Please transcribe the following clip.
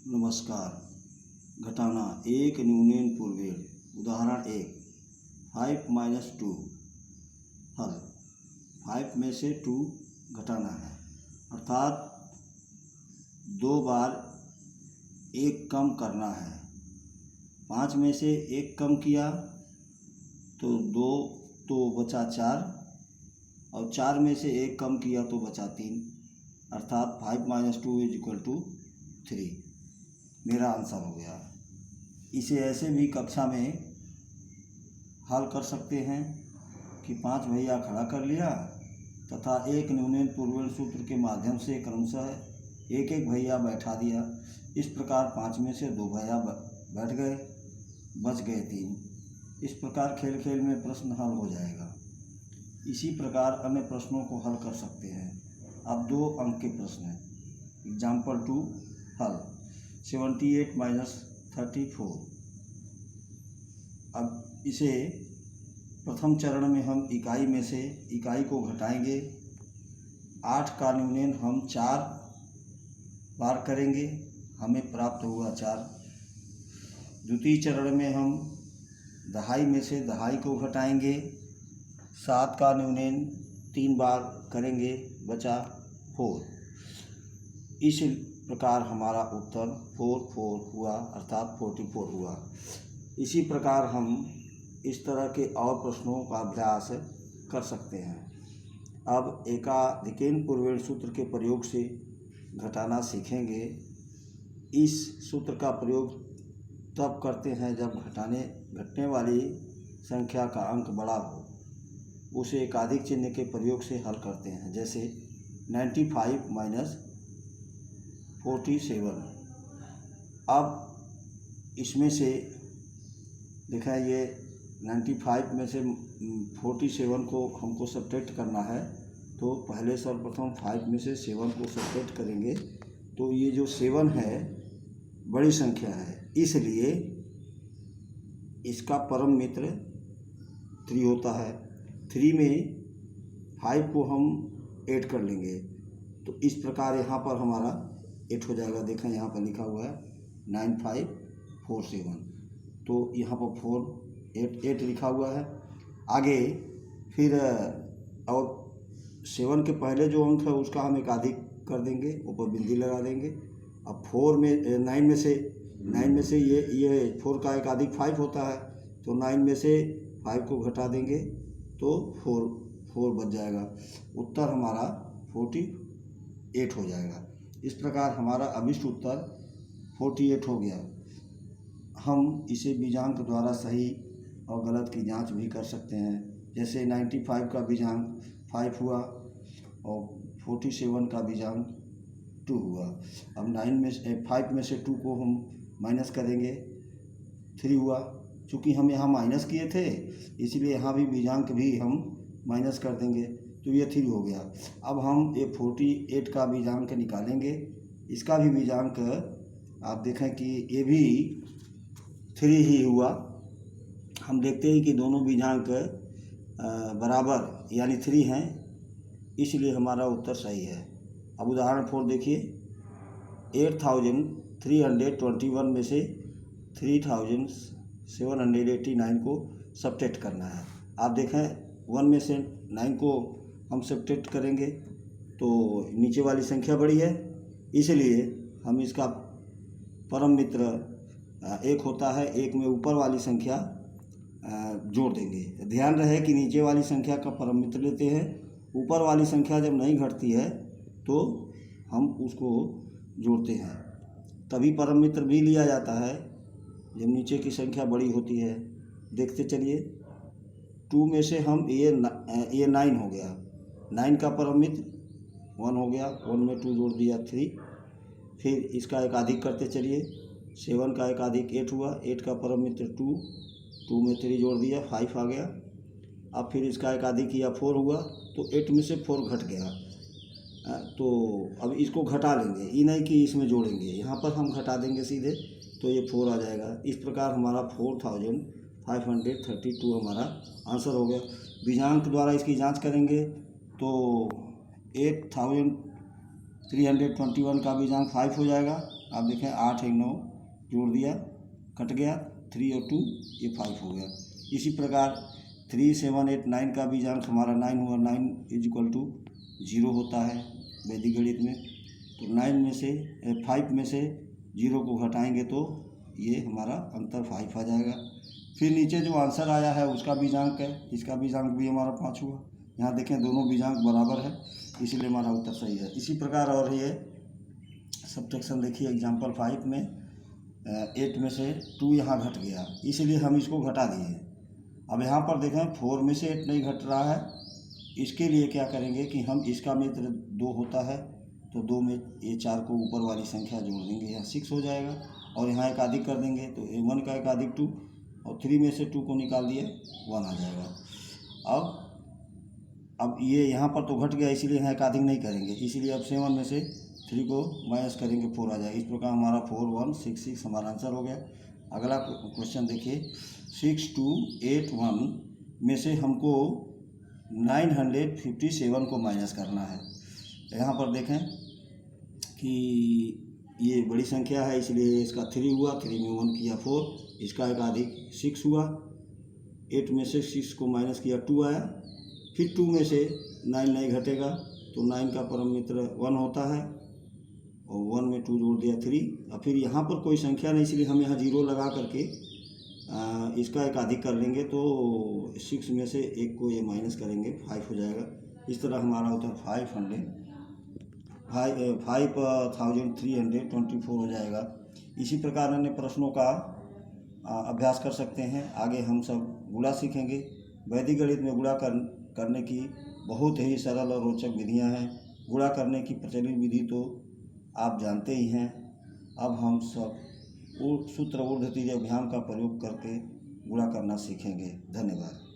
नमस्कार। घटाना एक न्यूनन पूर्वेण। उदाहरण 1, 5 माइनस 2। हल 5 में से 2 घटाना है, अर्थात 2 बार 1 कम करना है। 5 में से 1 कम किया तो 2 तो बचा 4, और 4 में से 1 कम किया तो बचा 3, अर्थात 5 माइनस 2 इज इक्वल टू 3। मेरा आंसर हो गया। इसे ऐसे भी कक्षा में हल कर सकते हैं कि 5 भैया खड़ा कर लिया तथा एक न्यूनन पूर्वेण सूत्र के माध्यम से क्रमशः एक एक भैया बैठा दिया। इस प्रकार 5 में से 2 भैया बैठ गए, बच गए 3। इस प्रकार खेल खेल में प्रश्न हल हो जाएगा। इसी प्रकार अन्य प्रश्नों को हल कर सकते हैं। अब 2 अंक के प्रश्न हैं। एग्जाम्पल 2 हल 78 माइनस 34। अब इसे प्रथम चरण में हम इकाई में से इकाई को घटाएंगे। 8 का न्यूनन हम 4 बार करेंगे, हमें प्राप्त हुआ 4। द्वितीय चरण में हम दहाई में से दहाई को घटाएंगे। 7 का न्यूनन 3 बार करेंगे, बचा 4। इस प्रकार हमारा उत्तर 44 हुआ, अर्थात 44 हुआ। इसी प्रकार हम इस तरह के और प्रश्नों का अभ्यास कर सकते हैं। अब एकाधिकेन पूर्वेण सूत्र के प्रयोग से घटाना सीखेंगे। इस सूत्र का प्रयोग तब करते हैं जब घटने वाली संख्या का अंक बड़ा हो, उसे एकाधिक चिन्ह के प्रयोग से हल करते हैं। जैसे 95 माइनस 47। अब इसमें से देखा, ये 95 में से 47 को हमको सब्ट्रैक्ट करना है, तो पहले सर्वप्रथम 5 में से 7 को सब्ट्रैक्ट करेंगे। तो ये जो 7 है बड़ी संख्या है, इसलिए इसका परम मित्र 3 होता है। 3 में 5 को हम ऐड कर लेंगे, तो इस प्रकार यहाँ पर हमारा 8 हो जाएगा। देखें यहाँ पर लिखा हुआ है 9547, तो यहाँ पर 8 लिखा हुआ है। आगे फिर और 7 के पहले जो अंक है उसका हम एकाधिक कर देंगे, ऊपर बिंदी लगा देंगे। अब 9 में से ये 4 का एकाधिक 5 होता है, तो 9 में से 5 को घटा देंगे तो 4 बच जाएगा। उत्तर हमारा 48 हो जाएगा। इस प्रकार हमारा अभिष्ट उत्तर 48 हो गया। हम इसे बीजांक द्वारा सही और गलत की जांच भी कर सकते हैं। जैसे 95 का बीजांक 5 हुआ और 47 का बीजांक 2 हुआ। अब 5 में से 2 को हम माइनस करेंगे, 3 हुआ। चूँकि हम यहाँ माइनस किए थे, इसलिए यहाँ भी बीजांक भी हम माइनस कर देंगे, तो ये 3 हो गया। अब हम ये 48 का बीजांक निकालेंगे। इसका भी बीजांक आप देखें कि ये भी 3 ही हुआ। हम देखते हैं कि दोनों बीजांक बराबर यानी 3 हैं, इसलिए हमारा उत्तर सही है। अब उदाहरण 4 देखिए। 8321 में से 3789 को सब्ट्रैक्ट करना है। आप देखें 1 में से 9 को हम सब्ट्रैक्ट करेंगे तो नीचे वाली संख्या बड़ी है, इसलिए हम इसका परम मित्र 1 होता है। 1 में ऊपर वाली संख्या जोड़ देंगे। ध्यान रहे कि नीचे वाली संख्या का परम मित्र लेते हैं। ऊपर वाली संख्या जब नहीं घटती है तो हम उसको जोड़ते हैं, तभी परम मित्र भी लिया जाता है जब नीचे की संख्या बड़ी होती है। देखते चलिए, 2 में से हम ये 9 हो गया। 9 का परम मित्र 1 हो गया, 1 में 2 जोड़ दिया 3। फिर इसका एकाधिक करते चलिए। 7 का एकाधिक 8 हुआ, 8 का परम मित्र 2 में 3 जोड़ दिया 5 आ गया। अब फिर इसका एकाधिक किया 4 हुआ, तो 8 में से 4 घट गया। तो अब इसको घटा लेंगे, ये नहीं कि इसमें जोड़ेंगे, यहाँ पर हम घटा देंगे सीधे, तो ये 4 आ जाएगा। इस प्रकार हमारा 4532 हमारा आंसर हो गया। बीजांक द्वारा इसकी जांच करेंगे तो 8321 का बीजांक 5 हो जाएगा, आप देखें 8 1 9 जोड़ दिया, कट गया 3 और 2 ये 5 हो गया। इसी प्रकार 3 7 8 9 का बीजांक हमारा 9 हुआ। 9 = 0 होता है वैदिक गणित में। तो 9 में से 5 में से 0 को घटाएंगे तो ये हमारा अंतर 5 आ जाएगा। फिर नीचे जो आंसर आया है उसका बीजांक है, इसका बीजांक भी हमारा 5 हुआ। यहाँ देखें दोनों बीजांक बराबर है, इसीलिए हमारा उत्तर सही है। इसी प्रकार और ये सब्ट्रैक्शन देखिए एग्जाम्पल 5 में 8 में से 2 यहाँ घट गया, इसलिए हम इसको घटा दिए। अब यहाँ पर देखें 4 में से 8 नहीं घट रहा है, इसके लिए क्या करेंगे कि हम इसका मित्र 2 होता है तो 2 में ये 4 को ऊपर वाली संख्या जोड़ देंगे, यहाँ 6 हो जाएगा। और यहाँ एक अधिक कर देंगे तो 1 का एक अधिक 2 और 3 में से 2 को निकाल दिए 1 आ जाएगा। अब ये यहाँ पर तो घट गया, इसीलिए यहाँ एक अधिक नहीं करेंगे, इसलिए अब 7 में से 3 को माइनस करेंगे 4 आ जाएगा। इस प्रकार हमारा 4 1 6 6 हमारा आंसर हो गया। अगला क्वेश्चन देखिए 6 2 8 1 में से हमको 957 को माइनस करना है। यहाँ पर देखें कि ये बड़ी संख्या है, इसलिए इसका 3 हुआ, 3 में 1 किया 4, इसका एक अधिक 6 हुआ। 8 में से 6 को माइनस किया 2 आया, फिर 2 में से 9 नहीं घटेगा तो 9 का परम मित्र 1 होता है और 1 में 2 जोड़ दिया 3। और फिर यहाँ पर कोई संख्या नहीं, इसलिए हम यहाँ 0 लगा करके इसका एक अधिक कर लेंगे तो 6 में से 1 को ये माइनस करेंगे 5 हो जाएगा। इस तरह हमारा उत्तर 5324 हो जाएगा। इसी प्रकार अन्य प्रश्नों का अभ्यास कर सकते हैं। आगे हम सब गुणा सीखेंगे। वैदिक गणित में गुणा करने की बहुत ही सरल और रोचक विधियां हैं। गुणा करने की प्रचलित विधि तो आप जानते ही हैं। अब हम सब सूत्र ऊर्ध्व तिर्यक अभियान का प्रयोग करके गुणा करना सीखेंगे। धन्यवाद।